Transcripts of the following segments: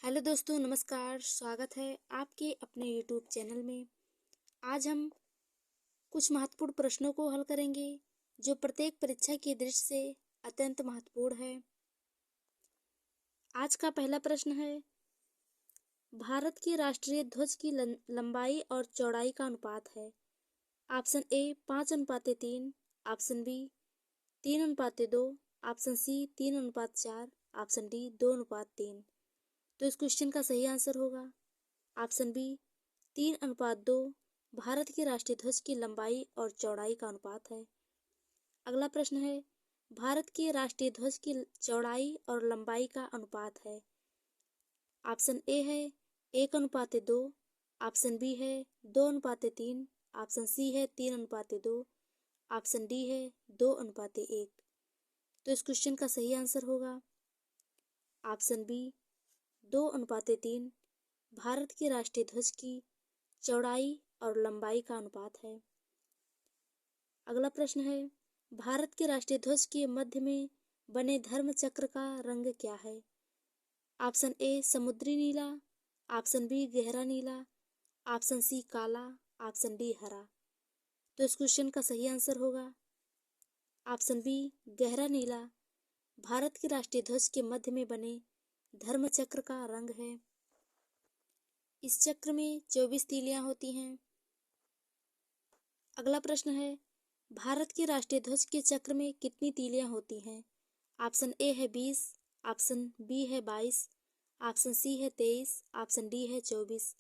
Hello दोस्तों, नमस्कार। स्वागत है आपके अपने यूट्यूब चैनल में। आज हम कुछ महत्वपूर्ण प्रश्नों को हल करेंगे जो प्रत्येक परीक्षा की दृष्टि से अत्यंत महत्वपूर्ण है। आज का पहला प्रश्न है, भारत के राष्ट्रीय ध्वज की लंबाई और चौड़ाई का अनुपात है। Option A 5:3, option B 3:2, option C 3:4, option D 2:3। तो इस क्वेश्चन का सही आंसर होगा ऑप्शन बी 3:2। भारत के राष्ट्रीय ध्वज की लंबाई और चौड़ाई का अनुपात है। अगला प्रश्न है, भारत के राष्ट्रीय ध्वज की चौड़ाई और लंबाई का अनुपात है। ऑप्शन ए है 1:2, ऑप्शन बी है 2:3, ऑप्शन सी है 3:2, ऑप्शन डी है 2:1। तो इस क्वेश्चन का सही आंसर होगा ऑप्शन बी 2:3। भारत के राष्ट्रीय ध्वज की चौड़ाई और लंबाई का अनुपात है। अगला प्रश्न है, भारत के राष्ट्रीय ध्वज के मध्य में बने धर्म चक्र का रंग क्या है। ऑप्शन ए समुद्री नीला, ऑप्शन बी गहरा नीला, ऑप्शन सी काला, ऑप्शन डी हरा। तो इस क्वेश्चन का सही आंसर होगा ऑप्शन बी गहरा नीला। भारत के राष्ट्रीय ध्वज के मध्य में बने धर्म चक्र का रंग है। इस चक्र में 24 तीलियां होती हैं। अगला प्रश्न है, भारत के राष्ट्रीय ध्वज के चक्र में कितनी तीलियां होती हैं। ऑप्शन ए है 20, ऑप्शन बी है 22, ऑप्शन सी है 23, ऑप्शन डी है 24।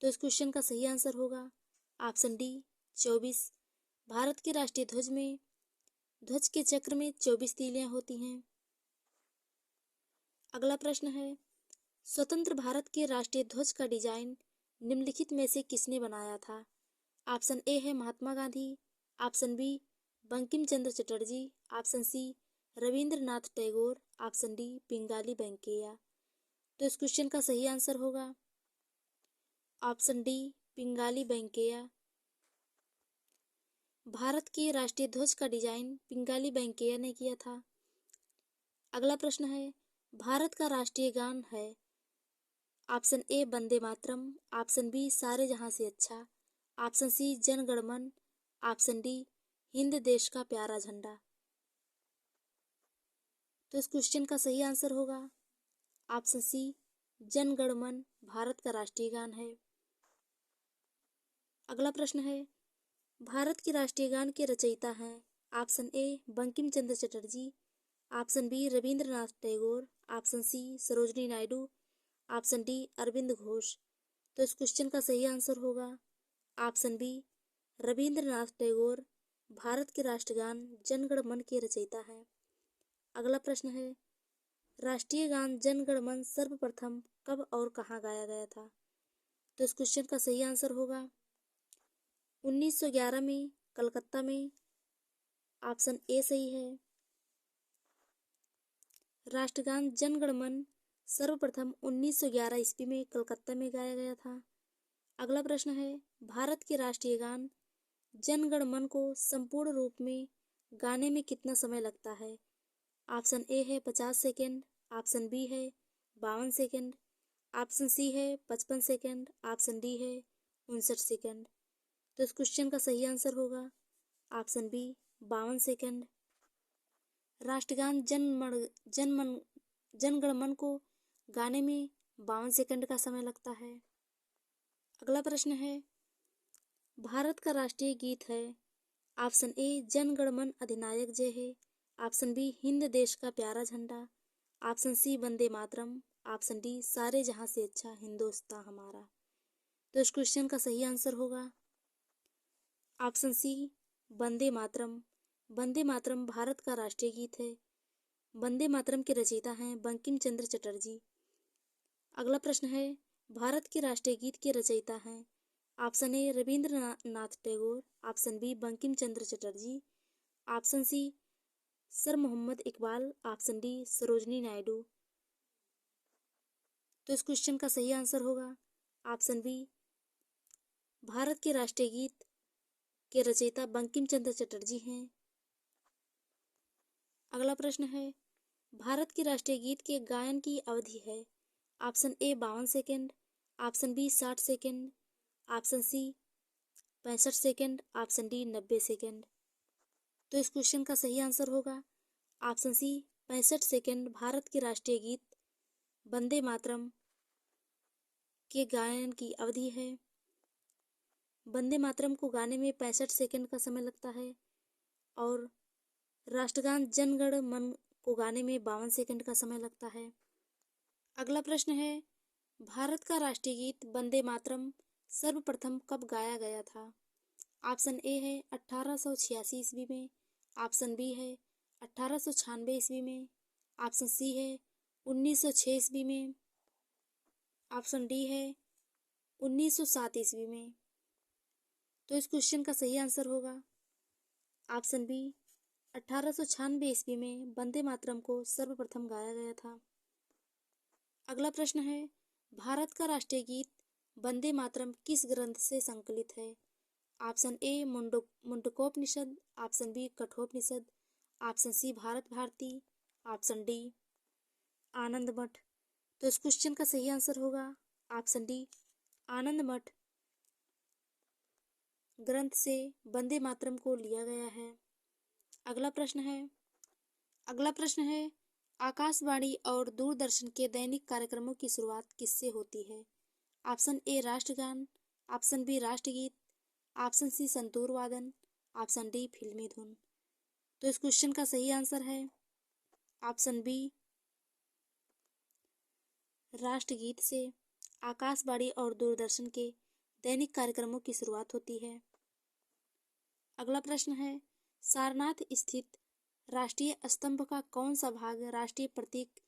तो इस क्वेश्चन का सही आंसर होगा ऑप्शन डी 24। भारत के राष्ट्रीय ध्वज के चक्र में 24 तीलियां होती हैं। अगला प्रश्न है, स्वतंत्र भारत के राष्ट्रीय ध्वज का डिजाइन निम्नलिखित में से किसने बनाया था। ऑप्शन ए है Mahatma Gandhi, option B Bankim Chandra Chatterjee, option C Rabindranath Tagore, option D Pingali Venkayya. तो इस क्वेश्चन का सही आंसर होगा ऑप्शन डी पिंगाली वेंकैया। भारत के राष्ट्रीय ध्वज का डिजाइन पिंगाली वेंकैया ने किया था। अगला प्रश्न है, भारत का राष्ट्रीय गान है। Option A Vande Mataram, option B Saare Jahan से अच्छा, ऑप्शन सी जन गण मन, ऑप्शन डी हिंद देश का प्यारा झंडा। तो इस क्वेश्चन का सही आंसर होगा ऑप्शन सी जन गण मन भारत का राष्ट्रीय गान है। अगला प्रश्न है, भारत के राष्ट्रीय गान के रचयिता हैं। Option A Bankim Chandra Chatterjee, option B Rabindranath Tagore, option C Sarojini Naidu, option D Aurobindo Ghosh. तो इस क्वेश्चन का सही आंसर होगा ऑप्शन बी रविंद्रनाथ टैगोर भारत के राष्ट्रगान जन गण मन के रचयिता हैं। अगला प्रश्न है, राष्ट्रीय गान जन गण मन सर्वप्रथम कब और कहाँ गाया गया था। तो इस क्वेश्चन का सही आंसर होगा 1911 में कलकत्ता में। ऑप्शन ए सही है। राष्ट्रगान जन गण मन सर्वप्रथम 1911 ईस्वी में कलकत्ता में गाया गया था। अगला प्रश्न है, भारत के राष्ट्रीय गान जन गण मन को संपूर्ण रूप में गाने में कितना समय लगता है। ऑप्शन ए है 50 सेकेंड, ऑप्शन बी है 52 सेकेंड, ऑप्शन सी है 55 सेकेंड, ऑप्शन डी है 59 सेकेंड। तो इस क्वेश्चन का सही आंसर होगा ऑप्शन बी 52 सेकेंड। राष्ट्रगान जन गण मन को गाने में 52 सेकेंड का समय लगता है। अगला प्रश्न है, भारत का राष्ट्रीय गीत है। ऑप्शन ए जन गण मन अधिनायक जय है, ऑप्शन बी हिंद देश का प्यारा झंडा, ऑप्शन सी वंदे मातरम, ऑप्शन डी सारे जहां से अच्छा हिंदुस्तान हमारा। तो इस क्वेश्चन का सही आंसर होगा ऑप्शन सी वंदे मातरम। वंदे मातरम भारत का राष्ट्रीय गीत है। वंदे मातरम के रचयिता हैं बंकिम चंद्र चटर्जी। अगला प्रश्न है, भारत के राष्ट्रीय गीत के रचयिता हैं। Option A Rabindranath Tagore, option B Bankim Chandra Chatterjee, option C sir Mohammad Iqbal, option D Sarojini Naidu. तो इस क्वेश्चन का सही आंसर होगा ऑप्शन बी भारत के राष्ट्रीय गीत के रचयिता बंकिम चंद्र चटर्जी हैं। अगला प्रश्न है, भारत के राष्ट्रीय गीत के गायन की अवधि है। Option A 52 second, option B 60 second, option C 65 second, option D 90 second. तो इस क्वेश्चन का सही आंसर होगा ऑप्शन सी 65 सेकेंड भारत के राष्ट्रीय गीत वंदे मातरम के गायन की अवधि है। वंदे मातरम को गाने में 65 सेकेंड का समय लगता है और राष्ट्रगान जन गण मन को गाने में 52 सेकेंड का समय लगता है। अगला प्रश्न है, भारत का राष्ट्रीय गीत वंदे मातरम सर्वप्रथम कब गाया गया था? ऑप्शन ए है 1886 ईस्वी में, ऑप्शन बी है 1896 ईस्वी में, ऑप्शन सी है 1906 ईस्वी में, ऑप्शन डी है 1907 ईस्वी में। तो इस क्वेश्चन का सही आंसर होगा ऑप्शन बी 1896 ईस्वी में वंदे मातरम को सर्वप्रथम गाया गया था। अगला प्रश्न है, भारत का राष्ट्रीय गीत वंदे मातरम किस ग्रंथ से संकलित है? Option A Mundakopanishad, option B Kathopanishad, option C Bharat Bharati, option D Anand Math. तो इस क्वेश्चन का सही आंसर होगा ऑप्शन डी आनंद मठ ग्रंथ से वंदे मातरम को लिया गया है। अगला प्रश्न है, आकाशवाणी और दूरदर्शन के दैनिक कार्यक्रमों की शुरुआत किससे होती है? ऑप्शन ए राष्ट्रगान, ऑप्शन बी राष्ट्रगीत, ऑप्शन सी संतूर वादन, ऑप्शन डी फिल्मी धुन। तो इस क्वेश्चन का सही आंसर है ऑप्शन बी राष्ट्रगीत से आकाशवाणी और दूरदर्शन के दैनिक कार्यक्रमों की शुरुआत होती है। अगला प्रश्न है, सारनाथ स्थित राष्ट्रीय स्तंभ का कौन सा भाग राष्ट्रीय प्रतीक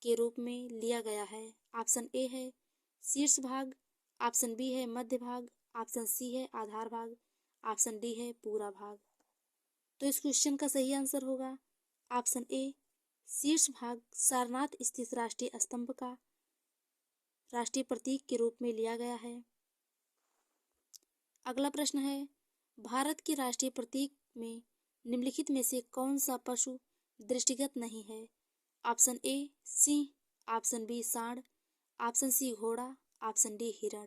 के रूप में लिया गया है? ऑप्शन ए है शीर्ष भाग, ऑप्शन बी है मध्य भाग, ऑप्शन सी है आधार भाग, ऑप्शन डी है पूरा भाग। तो इस क्वेश्चन का सही आंसर होगा ऑप्शन ए शीर्ष भाग सारनाथ स्थित राष्ट्रीय स्तंभ का राष्ट्रीय प्रतीक के रूप में लिया गया है। अगला प्रश्न है, भारत के राष्ट्रीय प्रतीक में निम्नलिखित में से कौन सा पशु दृष्टिगत नहीं है? ऑप्शन ए सिंह, ऑप्शन बी सांड, ऑप्शन सी घोड़ा, ऑप्शन डी हिरण।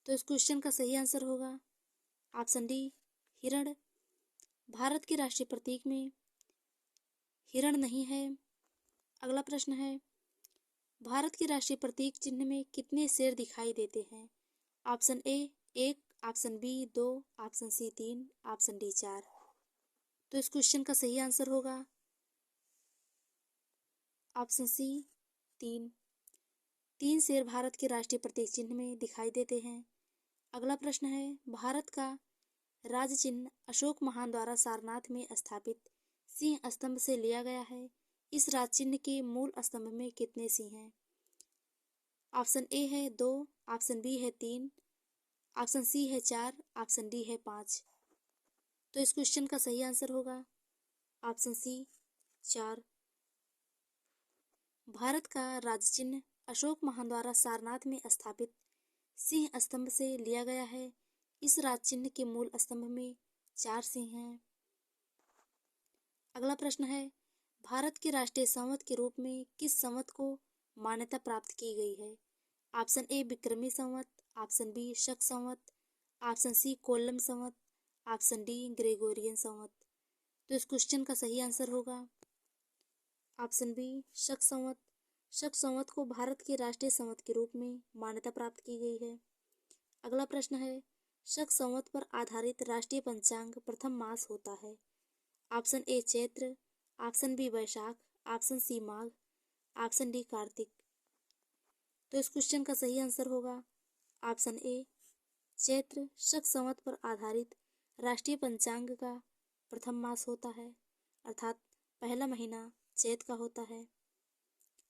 तो इस क्वेश्चन का सही आंसर होगा ऑप्शन डी हिरण। भारत के राष्ट्रीय प्रतीक में हिरण नहीं है। अगला प्रश्न है, भारत के राष्ट्रीय प्रतीक चिन्ह में कितने शेर दिखाई देते हैं? Option A 1, option B 2, option C 3, option D 4। तो इस क्वेश्चन का सही आंसर होगा ऑप्शन सी 3। 3 शेर भारत के राष्ट्रीय प्रतीक चिन्ह में दिखाई देते हैं। अगला प्रश्न है, भारत का राज्य चिन्ह अशोक महान द्वारा सारनाथ में स्थापित सिंह स्तंभ से लिया गया है। इस राज्य चिन्ह के मूल स्तंभ में कितने सिंह हैं? ऑप्शन ए है 2, ऑप्शन बी है 3, ऑप्शन सी है 4, ऑप्शन डी है 5। तो इस क्वेश्चन का सही आंसर होगा ऑप्शन सी 4। भारत का राज्य चिन्ह अशोक महान द्वारा सारनाथ में स्थापित सिंह स्तंभ से लिया गया है। इस राज्य चिन्ह के मूल स्तंभ में 4 सिंह हैं। अगला प्रश्न है, भारत के राष्ट्रीय संवत के रूप में किस संवत को मान्यता प्राप्त की गई है? ऑप्शन ए विक्रमी संवत, ऑप्शन बी शक संवत, ऑप्शन सी कोल्लम संवत, ऑप्शन डी ग्रेगोरियन संवत। तो इस क्वेश्चन का सही आंसर होगा ऑप्शन बी शक संवत। शक संवत को भारत के राष्ट्रीय संवत के रूप में मान्यता प्राप्त की गई है। अगला प्रश्न है, शक संवत पर आधारित राष्ट्रीय पंचांग प्रथम मास होता है। Option A Chaitra, option B Vaishakh, option C Magh, option D Kartik. तो इस क्वेश्चन का सही आंसर होगा ऑप्शन ए चैत्र। शक संवत पर आधारित राष्ट्रीय पंचांग का प्रथम मास होता है, अर्थात पहला महीना चैत का होता है।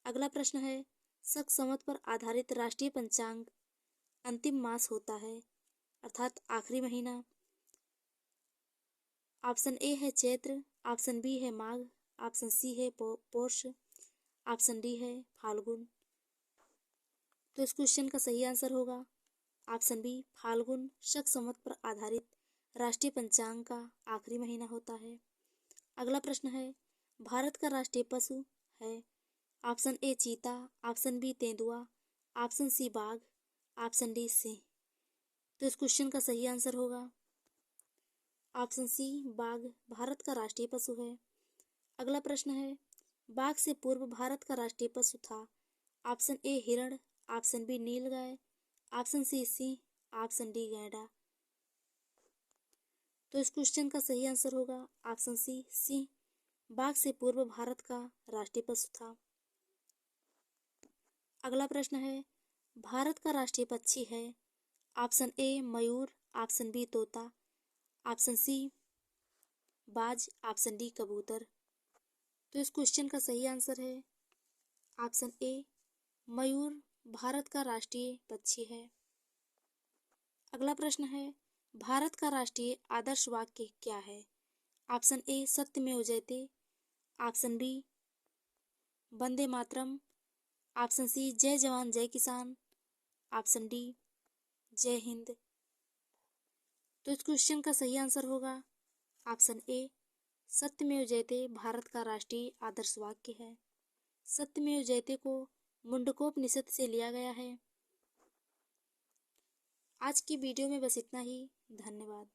अगला प्रश्न है, शक संवत पर आधारित राष्ट्रीय पंचांग अंतिम मास होता है, अर्थात आखिरी महीना। ऑप्शन ए है चैत्र, ऑप्शन बी है माघ, ऑप्शन सी है पौष, ऑप्शन डी है फाल्गुन। तो इस क्वेश्चन का सही आंसर होगा ऑप्शन बी फाल्गुन। शक संवत पर आधारित राष्ट्रीय पंचांग का आखिरी महीना होता है। अगला प्रश्न है, भारत का राष्ट्रीय पशु है। ऑप्शन ए चीता, ऑप्शन बी तेंदुआ, ऑप्शन सी बाघ, ऑप्शन डी सिंह। तो इस क्वेश्चन का सही आंसर होगा ऑप्शन सी बाघ भारत का राष्ट्रीय पशु है। अगला प्रश्न है, बाघ से पूर्व भारत का राष्ट्रीय पशु था। ऑप्शन ए हिरण, ऑप्शन बी नीलगाय, ऑप्शन सी सिंह, ऑप्शन डी गैंडा। तो इस क्वेश्चन का सही आंसर होगा ऑप्शन सी सिंह। बाघ से पूर्व भारत का राष्ट्रीय पशु था। अगला प्रश्न है, भारत का राष्ट्रीय पक्षी है। ऑप्शन ए मयूर, ऑप्शन बी तोता, ऑप्शन सी बाज, ऑप्शन डी कबूतर। तो इस क्वेश्चन का सही आंसर है ऑप्शन ए मयूर भारत का राष्ट्रीय पक्षी है। अगला प्रश्न है, भारत का राष्ट्रीय आदर्श वाक्य क्या है। ऑप्शन ए सत्यमेव जयते, ऑप्शन बी वंदे मातरम, ऑप्शन सी जय जवान जय किसान, ऑप्शन डी जय हिंद। तो इस क्वेश्चन का सही आंसर होगा ऑप्शन ए सत्यमेव जयते भारत का राष्ट्रीय आदर्श वाक्य है। सत्यमेव जयते को मुंडकोपनिषद से लिया गया है। आज की वीडियो में बस इतना ही। धन्यवाद।